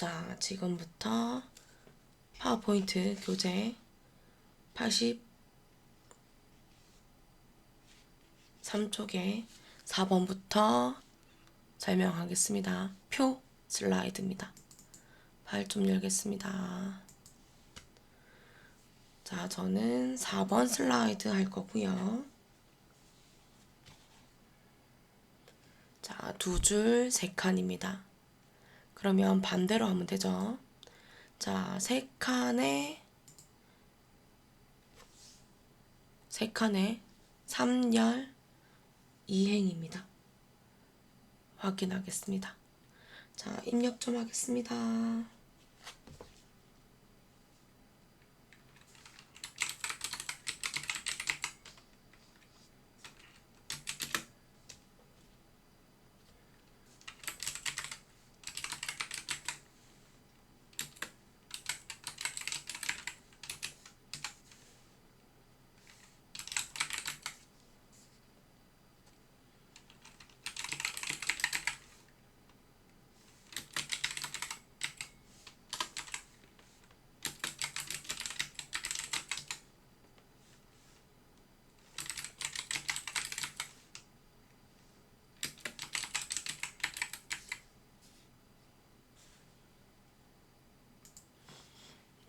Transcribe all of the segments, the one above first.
자, 지금부터 파워포인트 교재 83쪽에 4번부터 설명하겠습니다. 표 슬라이드입니다. 파일 좀 열겠습니다. 자, 저는 4번 슬라이드 할 거고요. 자, 2줄 3칸입니다. 그러면 반대로 하면 되죠. 자, 3칸에 3열 2행입니다. 확인하겠습니다. 자, 입력 좀 하겠습니다.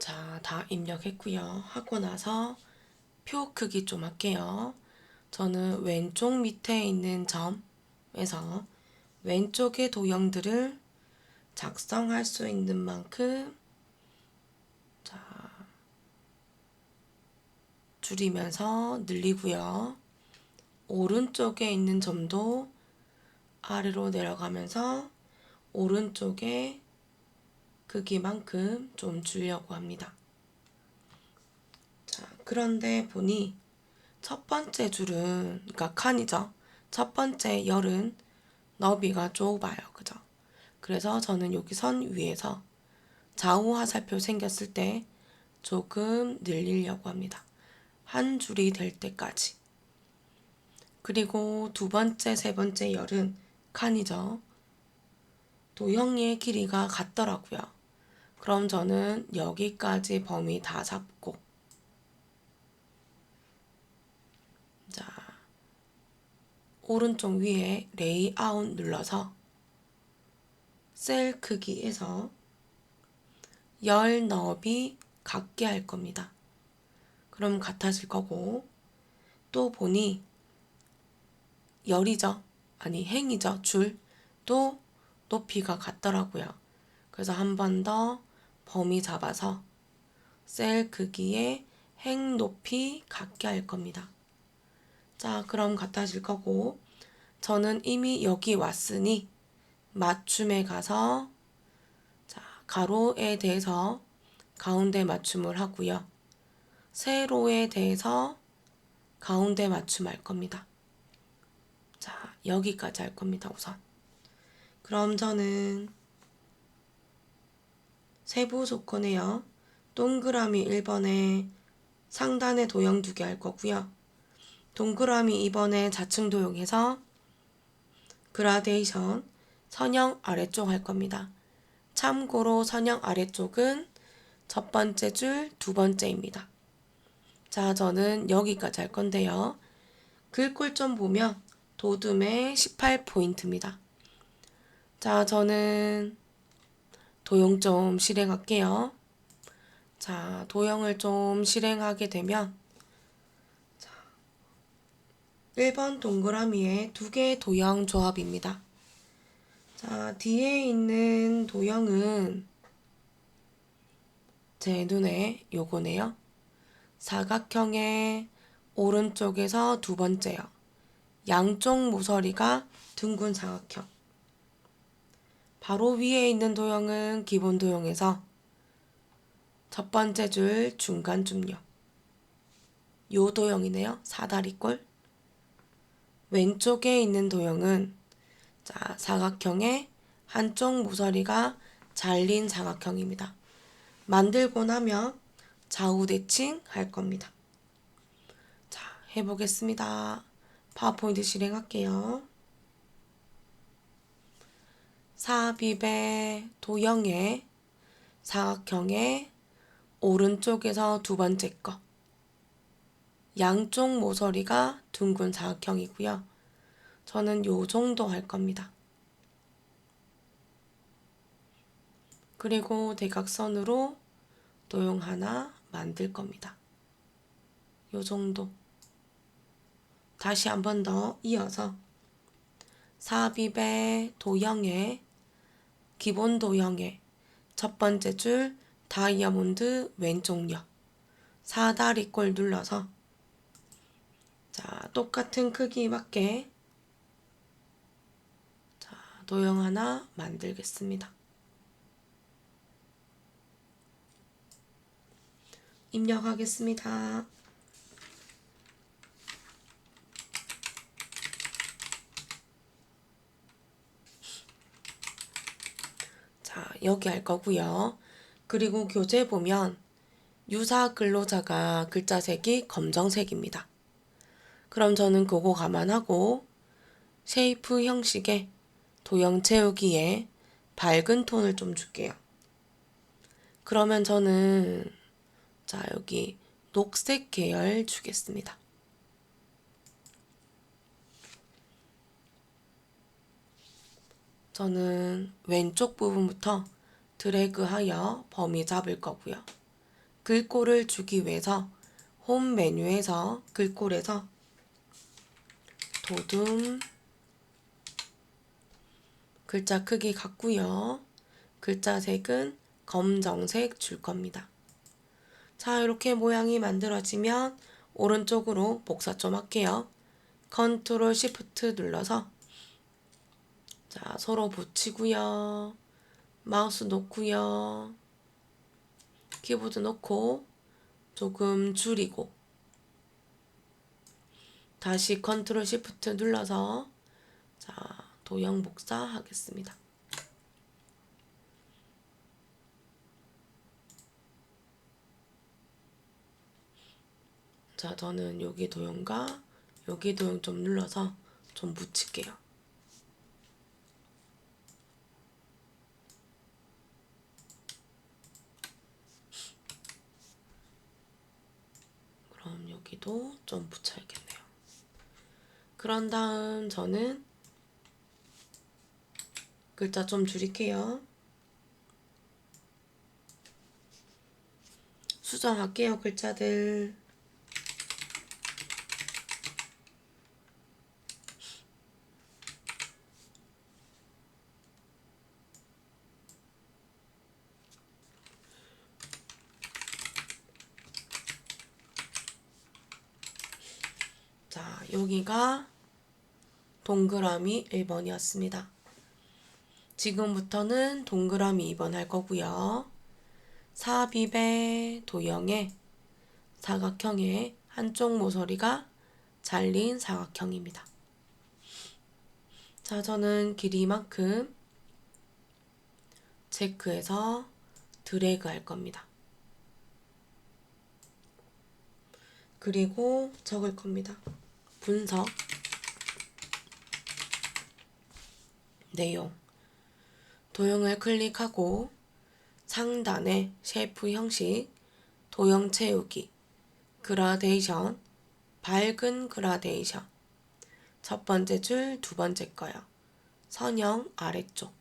자, 다 입력했고요. 하고 나서 표 크기 좀 할게요. 저는 왼쪽 밑에 있는 점에서 왼쪽의 도형들을 작성할 수 있는 만큼 자, 줄이면서 늘리고요. 오른쪽에 있는 점도 아래로 내려가면서 오른쪽에 크기만큼 좀 주려고 합니다. 자, 그런데 보니 첫 번째 줄은, 그러니까 칸이죠. 첫 번째 열은 너비가 좁아요. 그죠? 그래서 저는 여기 선 위에서 좌우 화살표 생겼을 때 조금 늘리려고 합니다. 한 줄이 될 때까지. 그리고 두 번째, 세 번째 열은 칸이죠. 도형의 길이가 같더라고요. 그럼 저는 여기까지 범위 다 잡고 자, 오른쪽 위에 레이아웃 눌러서 셀 크기에서 열 너비 같게 할 겁니다. 그럼 같아질 거고 또 보니 열이죠. 아니 행이죠. 줄도 높이가 같더라고요. 그래서 한 번 더 범위 잡아서 셀 크기에 행 높이 같게 할 겁니다. 자, 그럼 같아질 거고 저는 이미 여기 왔으니 맞춤에 가서 자, 가로에 대해서 가운데 맞춤을 하고요. 세로에 대해서 가운데 맞춤할 겁니다. 자, 여기까지 할 겁니다, 우선. 그럼 저는 세부 조건에요. 동그라미 1번에 상단에 도형 2개 할 거고요. 동그라미 2번에 좌측 도형해서 그라데이션 선형 아래쪽 할 겁니다. 참고로 선형 아래쪽은 첫 번째 줄, 두 번째입니다. 자, 저는 여기까지 할 건데요. 글꼴 좀 보면 도둠의 18포인트입니다. 자, 저는 도형 좀 실행할게요. 자, 도형을 좀 실행하게 되면 자, 1번 동그라미에 2개의 도형 조합입니다. 자, 뒤에 있는 도형은 제 눈에 요거네요. 사각형의 오른쪽에서 두 번째요. 양쪽 모서리가 둥근 사각형. 바로 위에 있는 도형은 기본 도형에서 첫 번째 줄 중간 중요. 요 도형이네요. 사다리꼴. 왼쪽에 있는 도형은 자, 사각형의 한쪽 모서리가 잘린 사각형입니다. 만들고 나면 좌우 대칭 할 겁니다. 자, 해보겠습니다. 파워포인트 실행할게요. 삽입의 도형에 사각형의 오른쪽에서 두 번째 거. 양쪽 모서리가 둥근 사각형이고요. 저는 요 정도 할 겁니다. 그리고 대각선으로 도형 하나 만들 겁니다. 요 정도. 다시 한 번 더 이어서 삽입의 도형의 기본 도형의 첫 번째 줄 다이아몬드 왼쪽 옆 사다리꼴 눌러서 자, 똑같은 크기 맞게 자, 도형 하나 만들겠습니다. 입력하겠습니다. 자, 여기 할 거고요. 그리고 교재 보면 유사 근로자가 글자색이 검정색입니다. 그럼 저는 그거 감안하고 쉐이프 형식의 도형 채우기에 밝은 톤을 좀 줄게요. 그러면 저는 자, 여기 녹색 계열 주겠습니다. 저는 왼쪽 부분부터 드래그하여 범위 잡을 거고요. 글꼴을 주기 위해서 홈 메뉴에서 글꼴에서 도둠 글자 크기 같고요. 글자 색은 검정색 줄 겁니다. 자, 이렇게 모양이 만들어지면 오른쪽으로 복사 좀 할게요. 컨트롤 시프트 눌러서 자, 서로 붙이고요. 마우스 놓고요. 키보드 놓고 조금 줄이고 다시 컨트롤 시프트 눌러서 자, 도형 복사하겠습니다. 자, 저는 여기 도형과 여기 도형 좀 눌러서 좀 묻힐게요. 그럼 여기도 좀 붙여야겠네요. 그런 다음 저는 글자 좀 줄일게요. 수정할게요, 글자들. 자, 여기가 동그라미 1번이었습니다. 지금부터는 동그라미 2번 할 거고요. 삽입의 도형의 사각형의 한쪽 모서리가 잘린 사각형입니다. 자, 저는 길이만큼 체크해서 드래그 할 겁니다. 그리고 적을 겁니다. 분석, 내용, 도형을 클릭하고 상단에 쉐이프 형식, 도형 채우기, 그라데이션, 밝은 그라데이션, 첫 번째 줄, 두 번째 거요. 선형 아래쪽.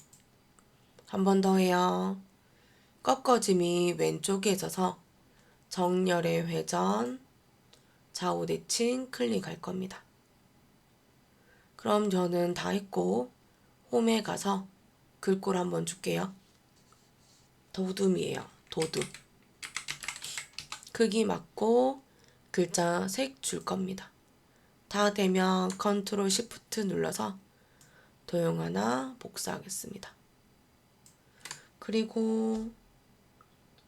한 번 더 해요. 꺾어짐이 왼쪽에 있어서 정렬의 회전, 좌우 대칭 클릭할 겁니다. 그럼 저는 다 했고 홈에 가서 글꼴 한번 줄게요. 도둠이에요. 도둠. 크기 맞고 글자 색 줄 겁니다. 다 되면 컨트롤 시프트 눌러서 도형 하나 복사하겠습니다. 그리고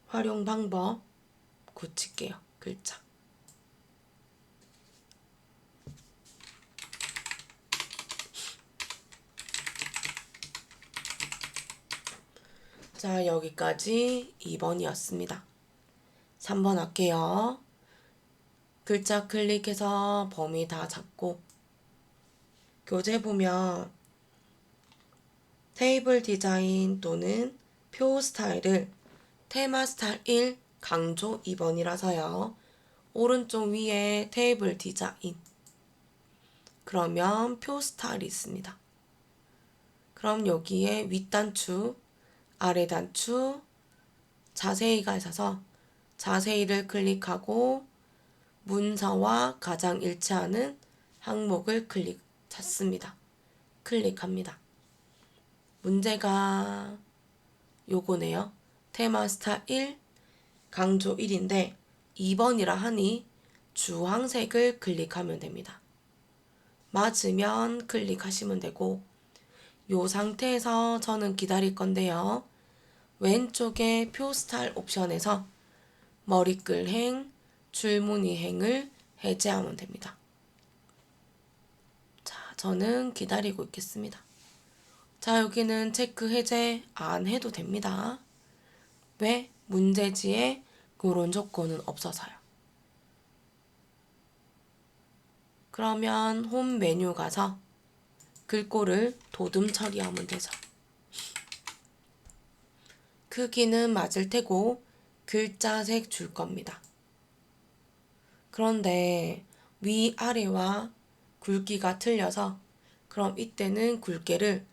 활용 방법 고칠게요. 글자. 자, 여기까지 2번이었습니다. 3번 할게요. 글자 클릭해서 범위 다 잡고 교재 보면 테이블 디자인 또는 표 스타일을 테마 스타일 1 강조 2번이라서요. 오른쪽 위에 테이블 디자인. 그러면 표 스타일이 있습니다. 그럼 여기에 윗단추, 아래 단추, 자세히가 있어서 자세히를 클릭하고 문서와 가장 일치하는 항목을 찾습니다. 클릭합니다. 문제가 요거네요. 테마 스타 1, 강조 1인데 2번이라 하니 주황색을 클릭하면 됩니다. 맞으면 클릭하시면 되고 요 상태에서 저는 기다릴 건데요. 왼쪽에 표 스타일 옵션에서 머리글행, 줄무늬행을 해제하면 됩니다. 자, 저는 기다리고 있겠습니다. 자, 여기는 체크 해제 안 해도 됩니다. 왜? 문제지에 그런 조건은 없어서요. 그러면 홈 메뉴 가서 글꼴을 도둠 처리하면 되죠. 크기는 맞을 테고 글자색 줄 겁니다. 그런데 위아래와 굵기가 틀려서 그럼 이때는 굵게를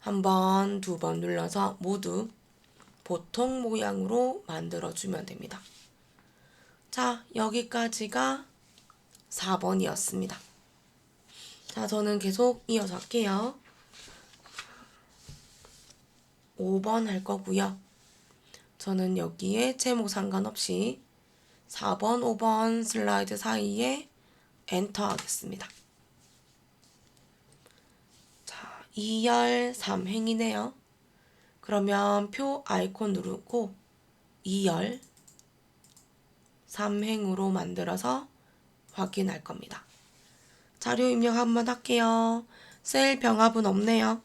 한 번, 두 번 눌러서 모두 보통 모양으로 만들어주면 됩니다. 자, 여기까지가 4번이었습니다. 자, 저는 계속 이어서 할게요. 5번 할 거고요. 저는 여기에 제목 상관없이 4번, 5번 슬라이드 사이에 엔터 하겠습니다. 자, 2열 3행이네요. 그러면 표 아이콘 누르고 2열 3행으로 만들어서 확인할 겁니다. 자료 입력 한번 할게요. 셀 병합은 없네요.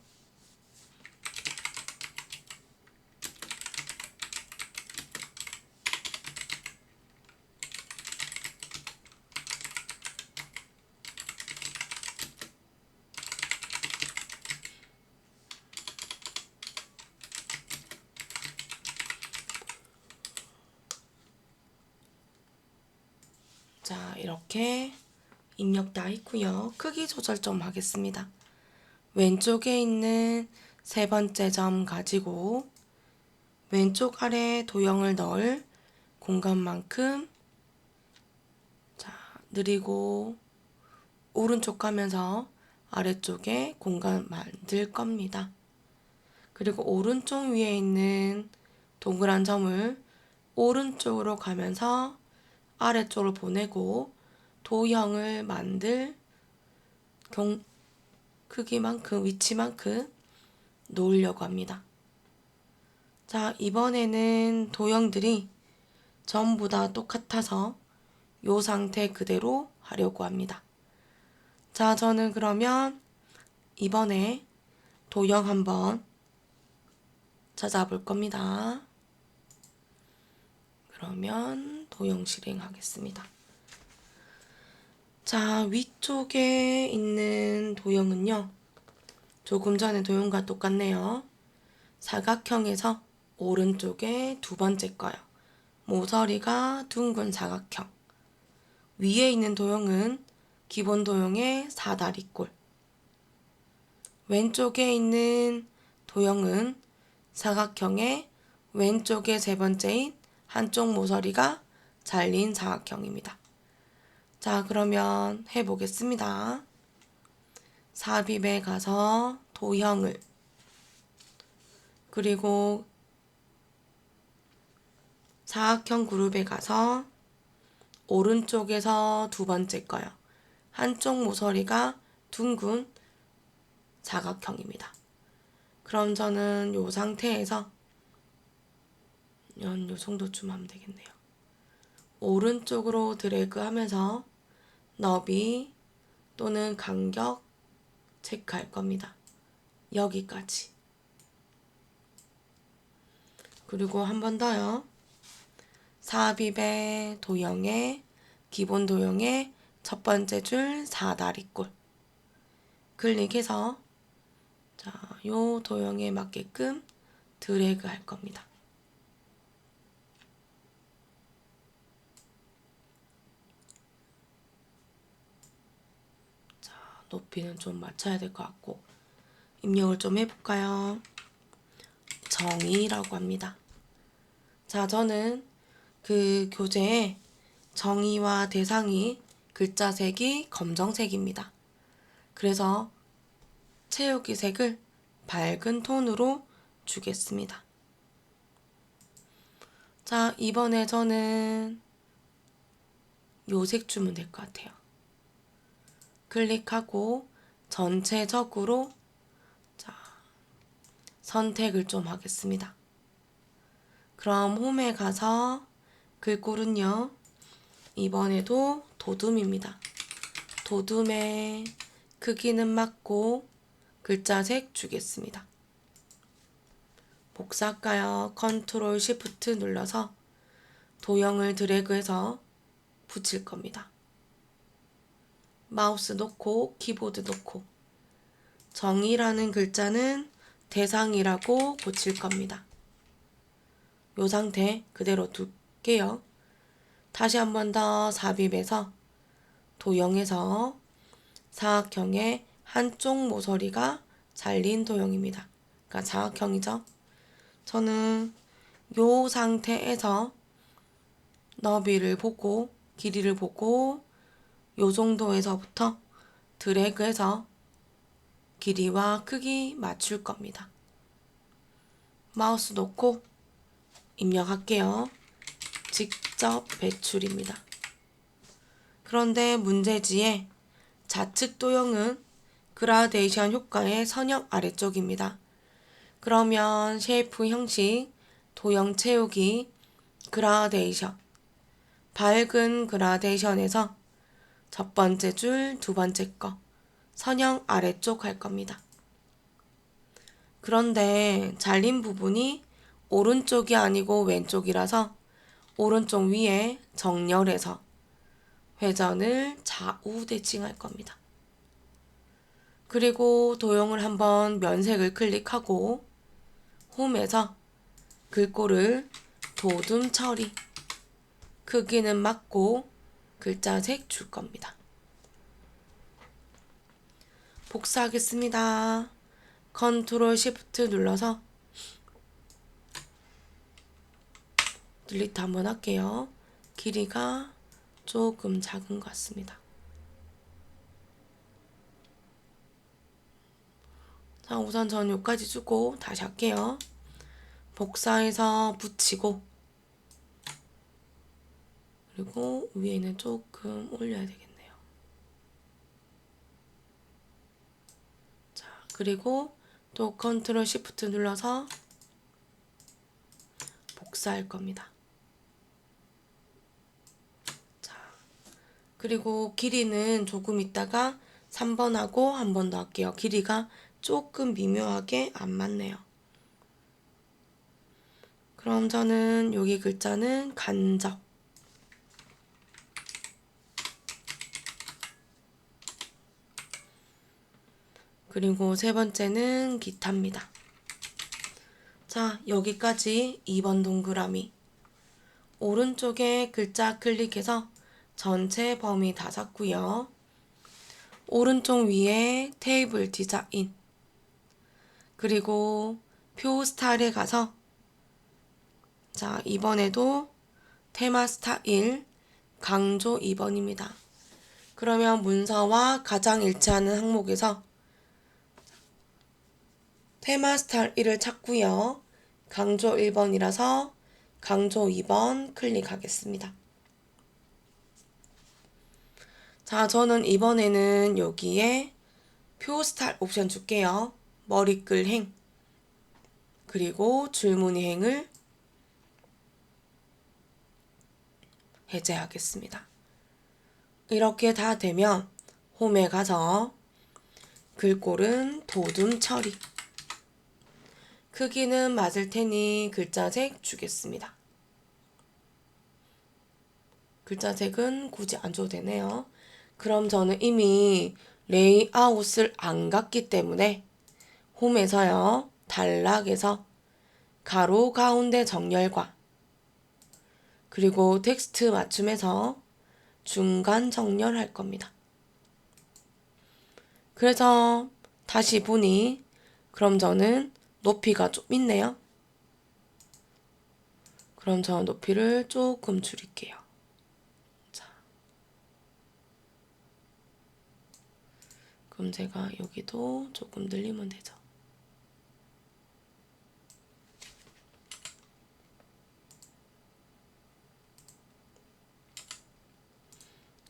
자, 이렇게 입력 다 했고요. 크기 조절 좀 하겠습니다. 왼쪽에 있는 세 번째 점 가지고 왼쪽 아래 도형을 넣을 공간만큼 느리고 오른쪽 가면서 아래쪽에 공간 만들 겁니다. 그리고 오른쪽 위에 있는 동그란 점을 오른쪽으로 가면서 아래쪽으로 보내고 도형을 만들 크기만큼, 위치만큼 놓으려고 합니다. 자, 이번에는 도형들이 전부 다 똑같아서 이 상태 그대로 하려고 합니다. 자, 저는 그러면 이번에 도형 한번 찾아볼 겁니다. 그러면 도형 실행하겠습니다. 자, 위쪽에 있는 도형은요. 조금 전에 도형과 똑같네요. 사각형에서 오른쪽에 두 번째 거요. 모서리가 둥근 사각형. 위에 있는 도형은 기본 도형의 사다리꼴. 왼쪽에 있는 도형은 사각형의 왼쪽에 세 번째인 한쪽 모서리가 잘린 사각형입니다. 자, 그러면 해보겠습니다. 삽입에 가서 도형을 그리고 사각형 그룹에 가서 오른쪽에서 두 번째 거요. 한쪽 모서리가 둥근 사각형입니다. 그럼 저는 이 상태에서 요 정도쯤 하면 되겠네요. 오른쪽으로 드래그 하면서 너비 또는 간격 체크할 겁니다. 여기까지. 그리고 한 번 더요. 삽입의 도형의 기본 도형의 첫 번째 줄 사다리꼴 클릭해서 자, 요 도형에 맞게끔 드래그 할 겁니다. 높이는 좀 맞춰야 될 것 같고 입력을 좀 해볼까요? 정의라고 합니다. 자, 저는 그 교재에 정의와 대상이 글자색이 검정색입니다. 그래서 채우기 색을 밝은 톤으로 주겠습니다. 자, 이번에 저는 요 색 주면 될 것 같아요. 클릭하고 전체적으로 자, 선택을 좀 하겠습니다. 그럼 홈에 가서 글꼴은요. 이번에도 도둠입니다. 도둠의 크기는 맞고 글자색 주겠습니다. 복사할까요? 컨트롤 시프트 눌러서 도형을 드래그해서 붙일 겁니다. 마우스 놓고 키보드 놓고 정의라는 글자는 대상이라고 고칠 겁니다. 이 상태 그대로 둘게요. 다시 한 번 더 삽입해서 도형에서 사각형의 한쪽 모서리가 잘린 도형입니다. 그러니까 사각형이죠. 저는 이 상태에서 너비를 보고 길이를 보고 이 정도에서부터 드래그해서 길이와 크기 맞출 겁니다. 마우스 놓고 입력할게요. 직접 배출입니다. 그런데 문제지에 좌측 도형은 그라데이션 효과의 선형 아래쪽입니다. 그러면 쉐이프 형식, 도형 채우기, 그라데이션, 밝은 그라데이션에서 첫 번째 줄, 두 번째 거, 선형 아래쪽 할 겁니다. 그런데 잘린 부분이 오른쪽이 아니고 왼쪽이라서 오른쪽 위에 정렬해서 회전을 좌우 대칭할 겁니다. 그리고 도형을 한번 면색을 클릭하고 홈에서 글꼴을 도둠 처리, 크기는 맞고 글자색 줄 겁니다. 복사하겠습니다. 컨트롤 시프트 눌러서 딜리트 한번 할게요. 길이가 조금 작은 것 같습니다. 자, 우선 전 여기까지 주고 다시 할게요. 복사해서 붙이고 그리고 위에는 조금 올려야 되겠네요. 자, 그리고 또 컨트롤 시프트 눌러서 복사할 겁니다. 자, 그리고 길이는 조금 있다가 3번 하고 한 번 더 할게요. 길이가 조금 미묘하게 안 맞네요. 그럼 저는 여기 글자는 간접, 그리고 세 번째는 기타입니다. 자, 여기까지 2번 동그라미. 오른쪽에 글자 클릭해서 전체 범위 다 샀고요. 오른쪽 위에 테이블 디자인, 그리고 표 스타일에 가서 자, 이번에도 테마 스타일 강조 2번입니다. 그러면 문서와 가장 일치하는 항목에서 테마 스타일 1을 찾고요. 강조 1번이라서 강조 2번 클릭하겠습니다. 자, 저는 이번에는 여기에 표 스타일 옵션 줄게요. 머리글 행, 그리고 줄무늬 행을 해제하겠습니다. 이렇게 다 되면 홈에 가서 글꼴은 도둠 처리, 크기는 맞을 테니 글자색 주겠습니다. 글자색은 굳이 안 줘도 되네요. 그럼 저는 이미 레이아웃을 안 갔기 때문에 홈에서요, 단락에서 가로 가운데 정렬과 그리고 텍스트 맞춤에서 중간 정렬할 겁니다. 그래서 다시 보니 그럼 저는 높이가 좀 있네요. 그럼 저 높이를 조금 줄일게요. 자, 그럼 제가 여기도 조금 늘리면 되죠.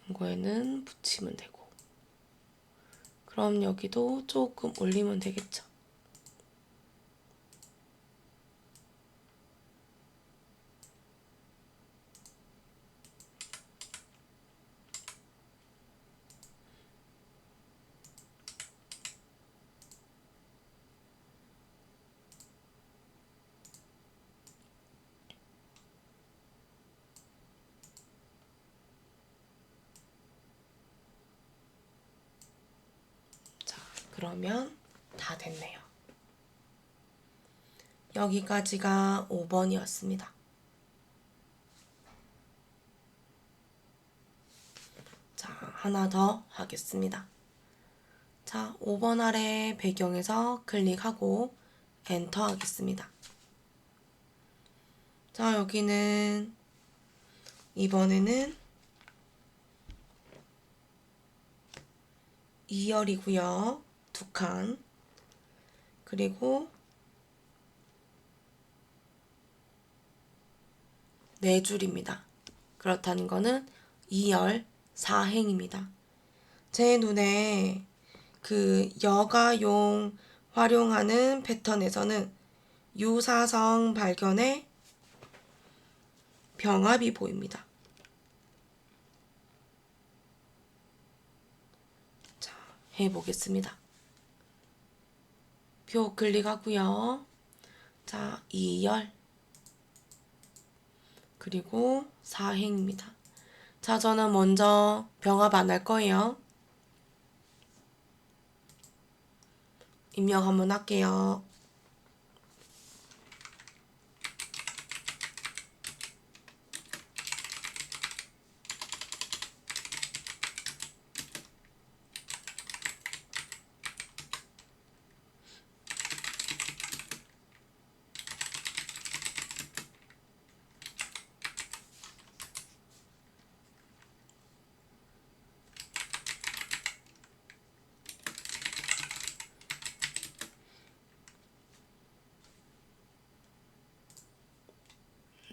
이거에는 붙이면 되고. 그럼 여기도 조금 올리면 되겠죠. 자, 그러면 다 됐네요. 여기까지가 5번이었습니다. 자, 하나 더 하겠습니다. 자, 5번 아래 배경에서 클릭하고 엔터 하겠습니다. 자, 여기는 이번에는 2열이고요. 2칸. 그리고 4줄입니다. 그렇다는 거는 2열 4행입니다. 제 눈에 그 여가용 활용하는 패턴에서는 유사성 발견의 병합이 보입니다. 자, 해보겠습니다. 표 클릭하고요. 자, 2열 그리고 4행입니다. 자, 저는 먼저 병합 안 할 거예요. 입력 한번 할게요.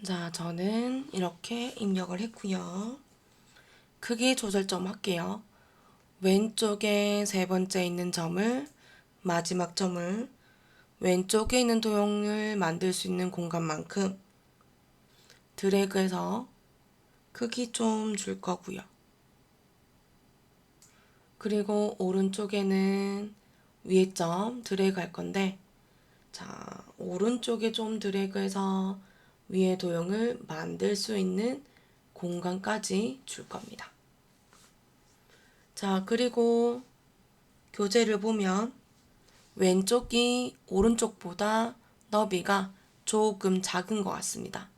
자, 저는 이렇게 입력을 했고요. 크기 조절 좀 할게요. 왼쪽에 세 번째 있는 점을, 마지막 점을 왼쪽에 있는 도형을 만들 수 있는 공간만큼 드래그해서 크기 좀 줄 거고요. 그리고 오른쪽에는 위에 점 드래그 할 건데, 자, 오른쪽에 좀 드래그해서 위에 도형을 만들 수 있는 공간까지 줄 겁니다. 자, 그리고 교재를 보면 왼쪽이 오른쪽보다 너비가 조금 작은 것 같습니다.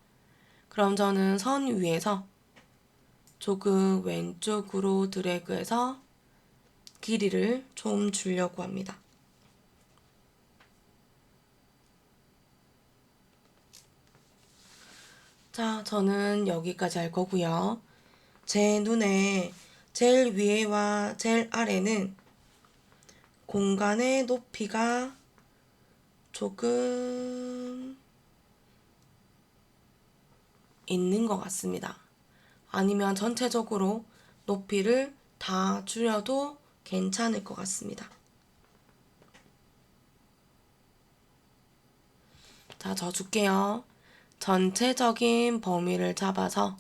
그럼 저는 선 위에서 조금 왼쪽으로 드래그해서 길이를 좀 주려고 합니다. 자, 저는 여기까지 할 거고요. 제 눈에 제일 위에와 제일 아래는 공간의 높이가 조금 있는 것 같습니다. 아니면 전체적으로 높이를 다 줄여도 괜찮을 것 같습니다. 자, 저 줄게요. 전체적인 범위를 잡아서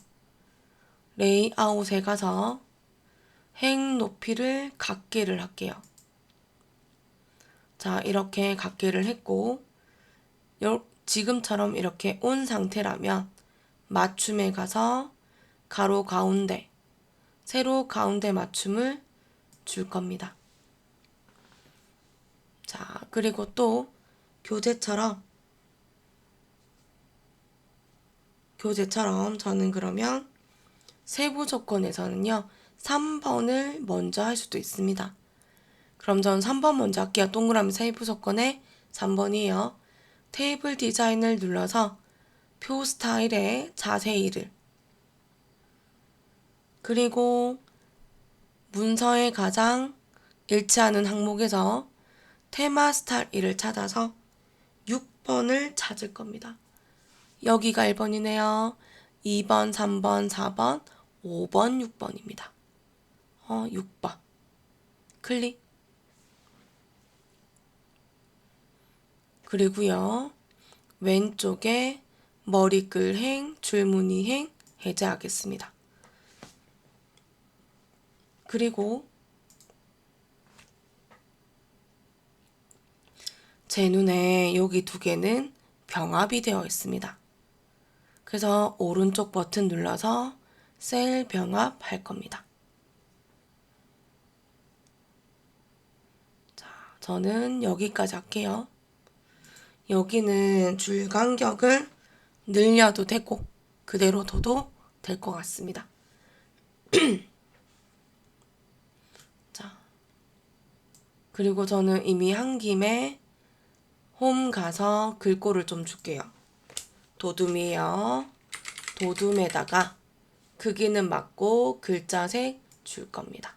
레이아웃에 가서 행 높이를 각계를 할게요. 자, 이렇게 각계를 했고 지금처럼 이렇게 온 상태라면 맞춤에 가서 가로 가운데, 세로 가운데 맞춤을 줄 겁니다. 자, 그리고 또 교재처럼 저는 그러면 세부 조건에서는요, 3번을 먼저 할 수도 있습니다. 그럼 전 3번 먼저 할게요. 동그라미 세부 조건에 3번이에요. 테이블 디자인을 눌러서 표 스타일에 자세히를, 그리고 문서에 가장 일치하는 항목에서 테마 스타일을 찾아서 6번을 찾을 겁니다. 여기가 1번이네요. 2번, 3번, 4번, 5번, 6번입니다. 6번. 클릭. 그리고요, 왼쪽에 머리글행, 줄무늬행 해제하겠습니다. 그리고 제 눈에 여기 두 개는 병합이 되어 있습니다. 그래서 오른쪽 버튼 눌러서 셀 병합 할 겁니다. 자, 저는 여기까지 할게요. 여기는 줄 간격을 늘려도 되고 그대로 둬도 될 것 같습니다. 자, 그리고 저는 이미 한 김에 홈 가서 글꼴을 좀 줄게요. 도둠이에요. 도둠에다가 크기는 맞고 글자색 줄 겁니다.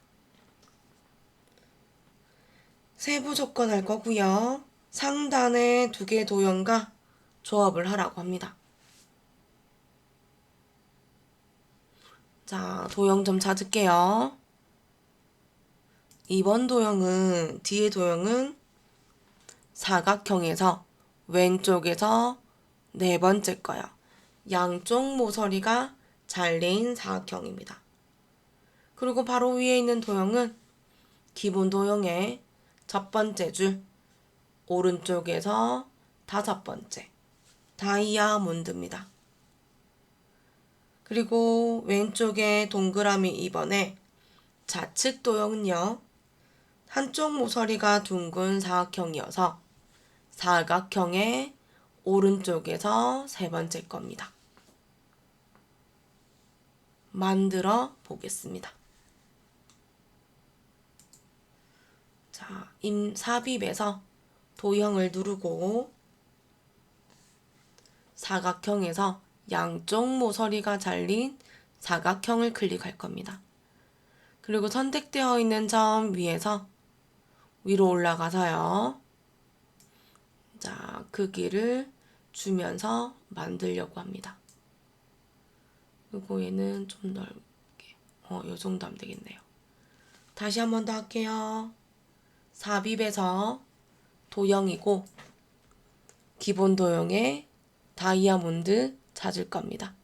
세부 조건 할 거고요. 상단에 두 개 도형과 조합을 하라고 합니다. 자, 도형 좀 찾을게요. 2번 도형은, 뒤에 도형은 사각형에서 왼쪽에서 네 번째 거요. 양쪽 모서리가 잘린 사각형입니다. 그리고 바로 위에 있는 도형은 기본 도형의 첫 번째 줄, 오른쪽에서 다섯 번째, 다이아몬드입니다. 그리고 왼쪽에 동그라미 2번에 좌측 도형은요, 한쪽 모서리가 둥근 사각형이어서 사각형의 오른쪽에서 세 번째 겁니다. 만들어 보겠습니다. 자, 삽입에서 도형을 누르고 사각형에서 양쪽 모서리가 잘린 사각형을 클릭할 겁니다. 그리고 선택되어 있는 점 위에서 위로 올라가서요. 자, 크기를 주면서 만들려고 합니다. 그리고 얘는 좀 넓게, 요 정도 하면 되겠네요. 다시 한 번 더 할게요. 삽입에서 도형이고 기본 도형에 다이아몬드 찾을 겁니다.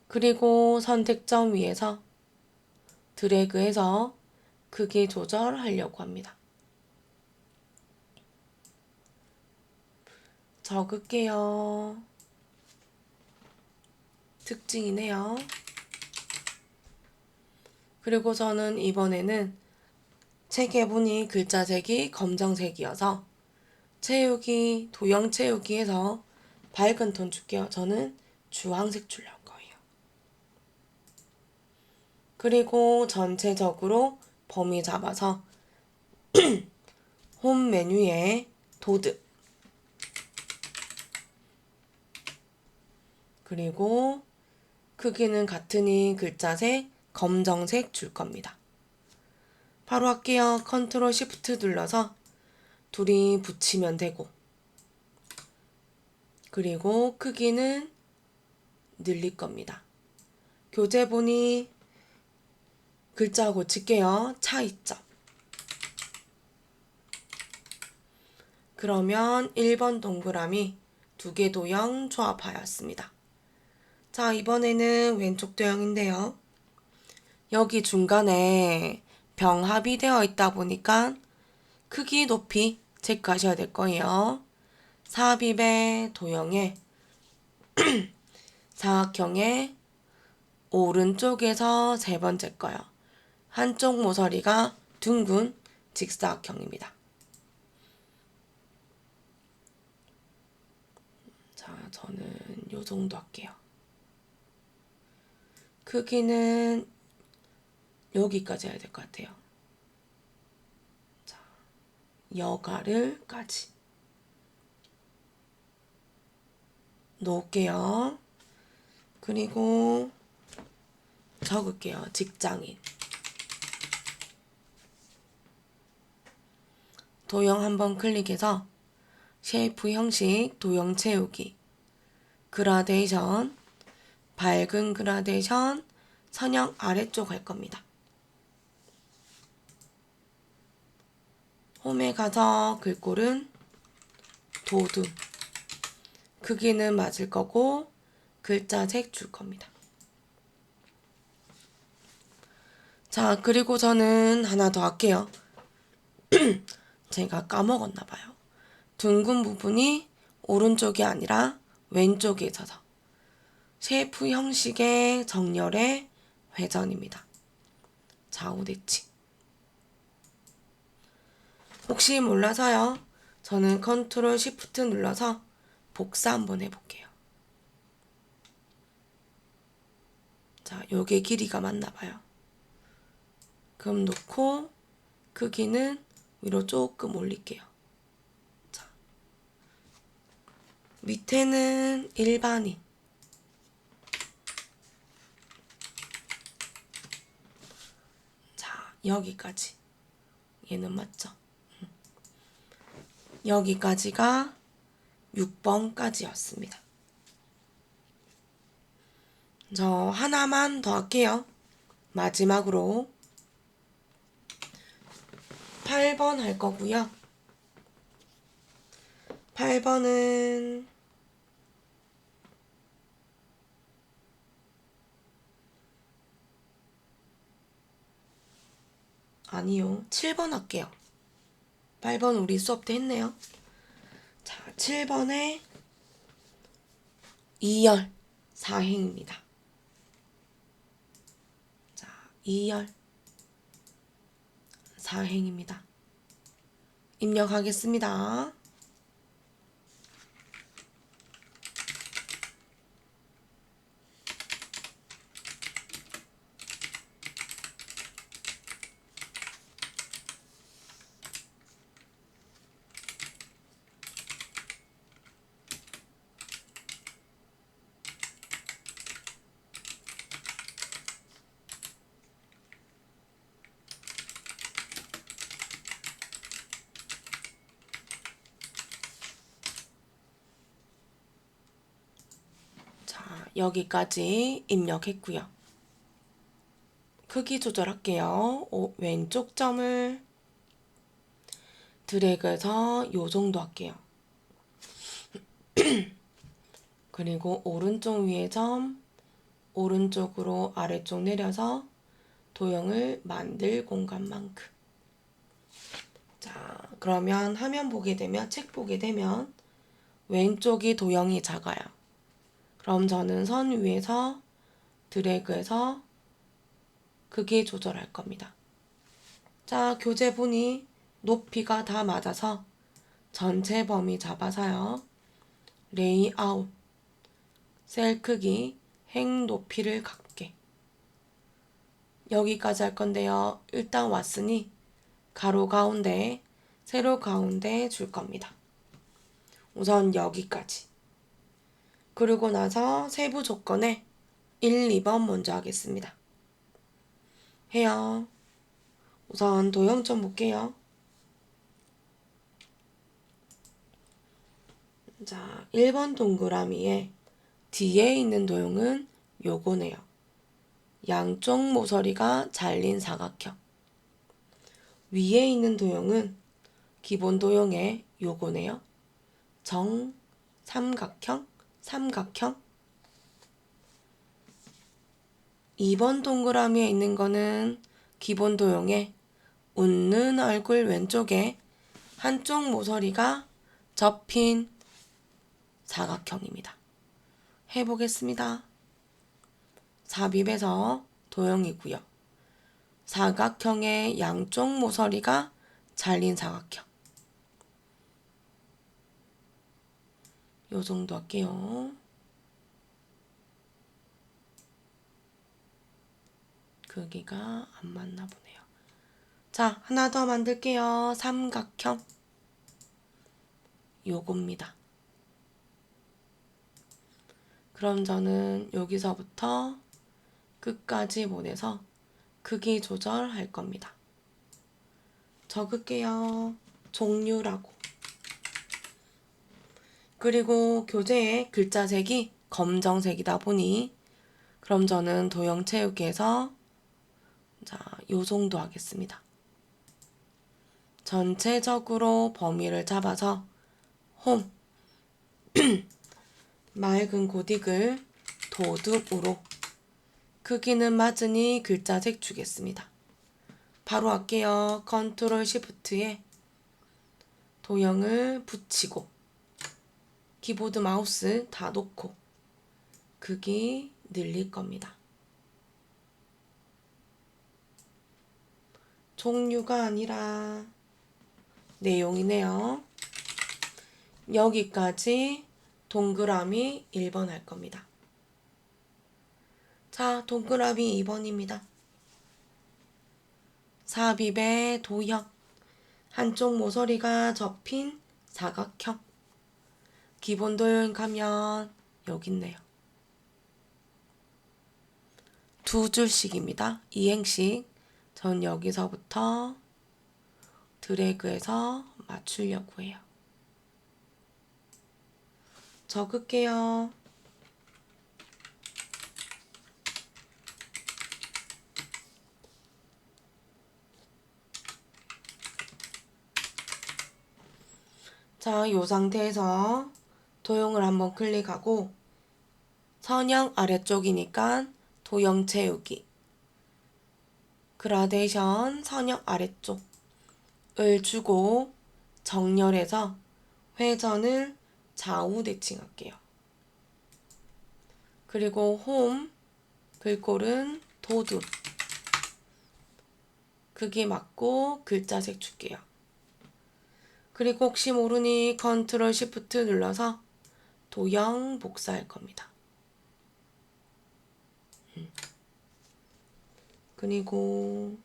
그리고 선택점 위에서 드래그해서 크기 조절하려고 합니다. 적을게요. 특징이네요. 그리고 저는 이번에는 체계분이 글자색이 검정색이어서 채우기, 도형 채우기에서 밝은 톤 줄게요. 저는 주황색 주려고 거예요. 그리고 전체적으로 범위 잡아서 홈 메뉴에 도드, 그리고 크기는 같으니 글자색 검정색 줄 겁니다. 바로 할게요. 컨트롤 시프트 눌러서 둘이 붙이면 되고, 그리고 크기는 늘릴 겁니다. 교재본이 글자 고칠게요. 차이점. 그러면 1번 동그라미 두 개 도형 조합하였습니다. 자, 이번에는 왼쪽 도형인데요. 여기 중간에 병합이 되어 있다 보니까 크기 높이 체크하셔야 될 거예요. 삽입의 도형에 사각형의 오른쪽에서 세 번째 거요. 한쪽 모서리가 둥근 직사각형입니다. 자, 저는 요 정도 할게요. 크기는 여기까지 해야 될 것 같아요. 자, 여가를까지 놓을게요. 그리고 적을게요. 직장인. 도형 한번 클릭해서 쉐이프 형식 도형 채우기, 그라데이션, 밝은 그라데이션, 선형 아래쪽 할 겁니다. 홈에 가서 글꼴은 도둠, 크기는 맞을 거고 글자색 줄 겁니다. 자, 그리고 저는 하나 더 할게요. 제가 까먹었나 봐요. 둥근 부분이 오른쪽이 아니라 왼쪽에 있어서 쉐이프 형식의 정렬의 회전입니다. 좌우대칭. 혹시 몰라서요. 저는 컨트롤 시프트 눌러서 복사 한번 해볼게요. 자, 요게 길이가 맞나 봐요. 그럼 놓고 크기는 위로 조금 올릴게요. 자, 밑에는 일반인. 자, 여기까지. 얘는 맞죠? 여기까지가 6번까지였습니다. 저 하나만 더 할게요. 마지막으로 8번 할 거고요. 8번은 아니요. 7번 할게요. 8번 우리 수업 때 했네요. 자, 7번에 2열 사행입니다. 자, 2열 사행입니다. 입력하겠습니다. 여기까지 입력했고요. 크기 조절할게요. 왼쪽 점을 드래그해서 요 정도 할게요. 그리고 오른쪽 위에 점, 오른쪽으로 아래쪽 내려서 도형을 만들 공간만큼. 자, 그러면 화면 보게 되면, 책 보게 되면 왼쪽이 도형이 작아요. 그럼 저는 선 위에서 드래그해서 크기 조절할 겁니다. 자, 교재 보니 높이가 다 맞아서 전체 범위 잡아서요. 레이아웃, 셀 크기, 행 높이를 갖게. 여기까지 할 건데요. 일단 왔으니 가로 가운데, 세로 가운데 줄 겁니다. 우선 여기까지. 그리고 나서 세부 조건에 1, 2번 먼저 하겠습니다. 해요. 우선 도형 좀 볼게요. 자, 1번 동그라미에 뒤에 있는 도형은 요거네요. 양쪽 모서리가 잘린 사각형. 위에 있는 도형은 기본 도형의 요거네요. 삼각형, 삼각형. 2번 동그라미에 있는 거는 기본 도형의 웃는 얼굴 왼쪽에 한쪽 모서리가 접힌 사각형입니다. 해보겠습니다. 삽입에서 도형이고요. 사각형의 양쪽 모서리가 잘린 사각형. 요 정도 할게요. 크기가 안 맞나 보네요. 자, 하나 더 만들게요. 삼각형. 요겁니다. 그럼 저는 여기서부터 끝까지 보내서 크기 조절할 겁니다. 적을게요. 종류라고. 그리고 교재에 글자색이 검정색이다 보니 그럼 저는 도형 채우기에서 요 정도 하겠습니다. 전체적으로 범위를 잡아서 홈 맑은 고딕을 도둑으로 크기는 맞으니 글자색 주겠습니다. 바로 할게요. 컨트롤 시프트에 도형을 붙이고 키보드 마우스 다 놓고 크기 늘릴 겁니다. 종류가 아니라 내용이네요. 여기까지 동그라미 1번 할 겁니다. 자, 동그라미 2번입니다. 삽입의 도형, 한쪽 모서리가 접힌 사각형. 기본 도형 가면 여기 있네요. 2줄씩입니다. 이행식. 전 여기서부터 드래그해서 맞추려고 해요. 적을게요. 자, 이 상태에서 도형을 한번 클릭하고 선형 아래쪽이니까 도형 채우기 그라데이션 선형 아래쪽을 주고 정렬해서 회전을 좌우 대칭할게요. 그리고 홈 글꼴은 도둑 크기 맞고 글자색 줄게요. 그리고 혹시 모르니 컨트롤 시프트 눌러서 도형 복사할 겁니다. 그리고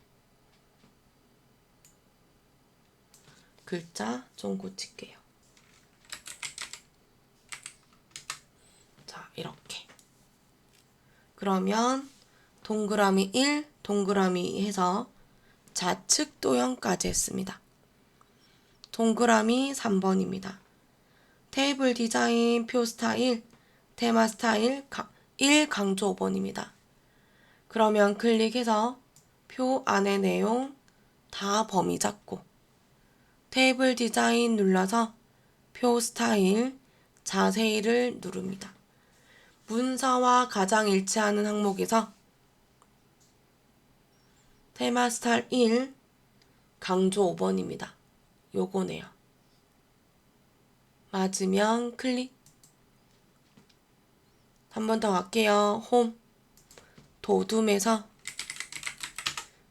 글자 좀 고칠게요. 자, 이렇게. 그러면 동그라미 1, 동그라미 해서 좌측 도형까지 했습니다. 동그라미 3번입니다. 테이블 디자인 표 스타일, 테마 스타일 1 강조 5번입니다. 그러면 클릭해서 표 안에 내용 다 범위 잡고 테이블 디자인 눌러서 표 스타일 자세히를 누릅니다. 문서와 가장 일치하는 항목에서 테마 스타일 1 강조 5번입니다. 요거네요. 맞으면 클릭. 한 번 더 갈게요. 홈 도둠에서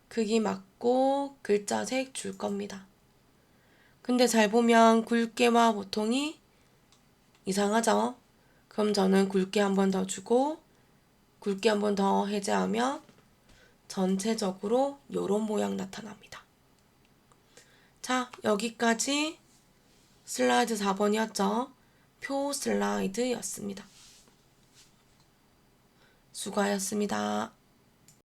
크기 맞고 글자색 줄 겁니다. 근데 잘 보면 굵게와 보통이 이상하죠? 그럼 저는 굵게 한 번 더 주고 굵게 한 번 더 해제하면 전체적으로 요런 모양 나타납니다. 자, 여기까지 슬라이드 4번이었죠? 표 슬라이드였습니다. 수고하셨습니다.